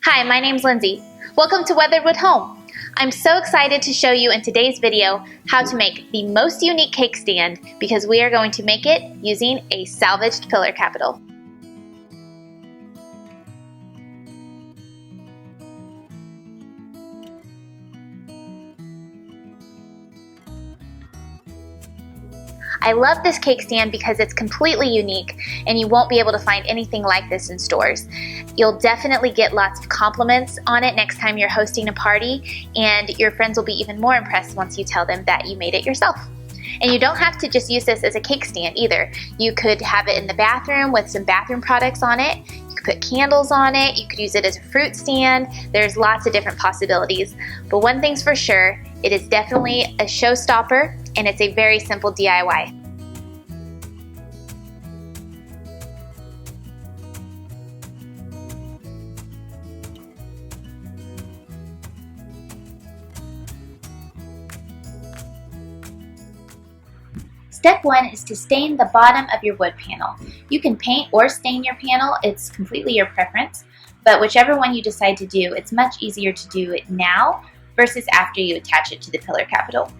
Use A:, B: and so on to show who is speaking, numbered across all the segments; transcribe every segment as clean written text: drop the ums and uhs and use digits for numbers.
A: Hi, my name's Lindsay. Welcome to Weatherwood Home. I'm so excited to show you in today's video how to make the most unique cake stand because we are going to make it using a salvaged pillar capital. I love this cake stand because it's completely unique and you won't be able to find anything like this in stores. You'll definitely get lots of compliments on it next time you're hosting a party, and your friends will be even more impressed once you tell them that you made it yourself. And you don't have to just use this as a cake stand either. You could have it in the bathroom with some bathroom products on it. You could put candles on it. You could use it as a fruit stand. There's lots of different possibilities. But one thing's for sure, it is definitely a showstopper and it's a very simple DIY. Step 1 is to stain the bottom of your wood panel. You can paint or stain your panel, it's completely your preference, but whichever one you decide to do, it's much easier to do it now versus after you attach it to the pillar capital.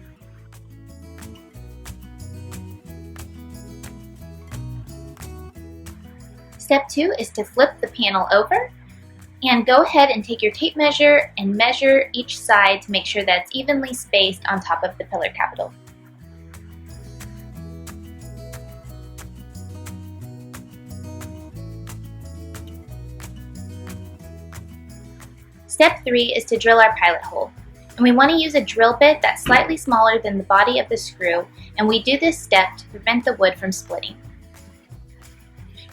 A: Step 2 is to flip the panel over and go ahead and take your tape measure and measure each side to make sure that it's evenly spaced on top of the pillar capital. Step 3 is to drill our pilot hole. And we want to use a drill bit that's slightly smaller than the body of the screw, and we do this step to prevent the wood from splitting.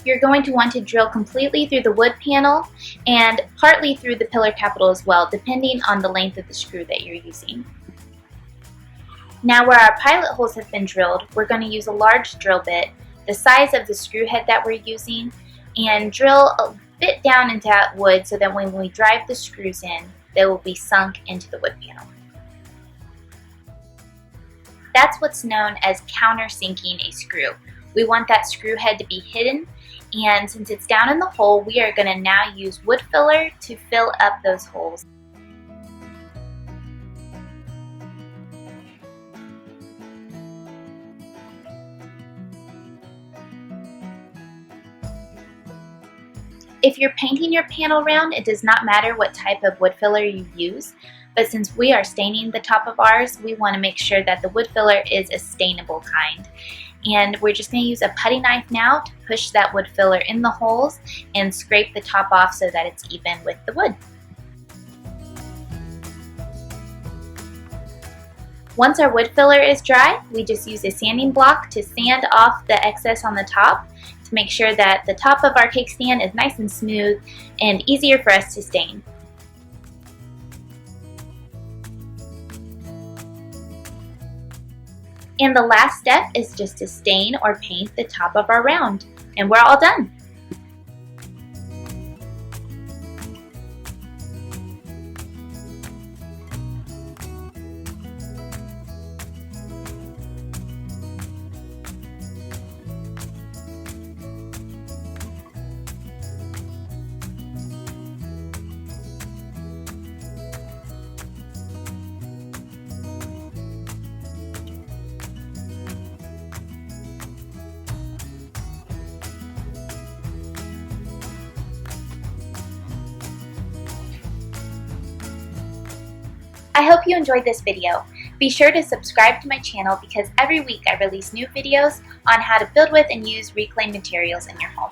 A: You're going to want to drill completely through the wood panel and partly through the pillar capital as well, depending on the length of the screw that you're using. Now where our pilot holes have been drilled, we're going to use a large drill bit, the size of the screw head that we're using, and drill a bit down into that wood so that when we drive the screws in, they will be sunk into the wood panel. That's what's known as countersinking a screw. We want that screw head to be hidden, and since it's down in the hole, we are going to now use wood filler to fill up those holes. If you're painting your panel round, it does not matter what type of wood filler you use, but since we are staining the top of ours, we want to make sure that the wood filler is a stainable kind. And we're just going to use a putty knife now to push that wood filler in the holes and scrape the top off so that it's even with the wood. Once our wood filler is dry, we just use a sanding block to sand off the excess on the top to make sure that the top of our cake stand is nice and smooth and easier for us to stain. And the last step is just to stain or paint the top of our round, and we're all done. I hope you enjoyed this video. Be sure to subscribe to my channel because every week I release new videos on how to build with and use reclaimed materials in your home.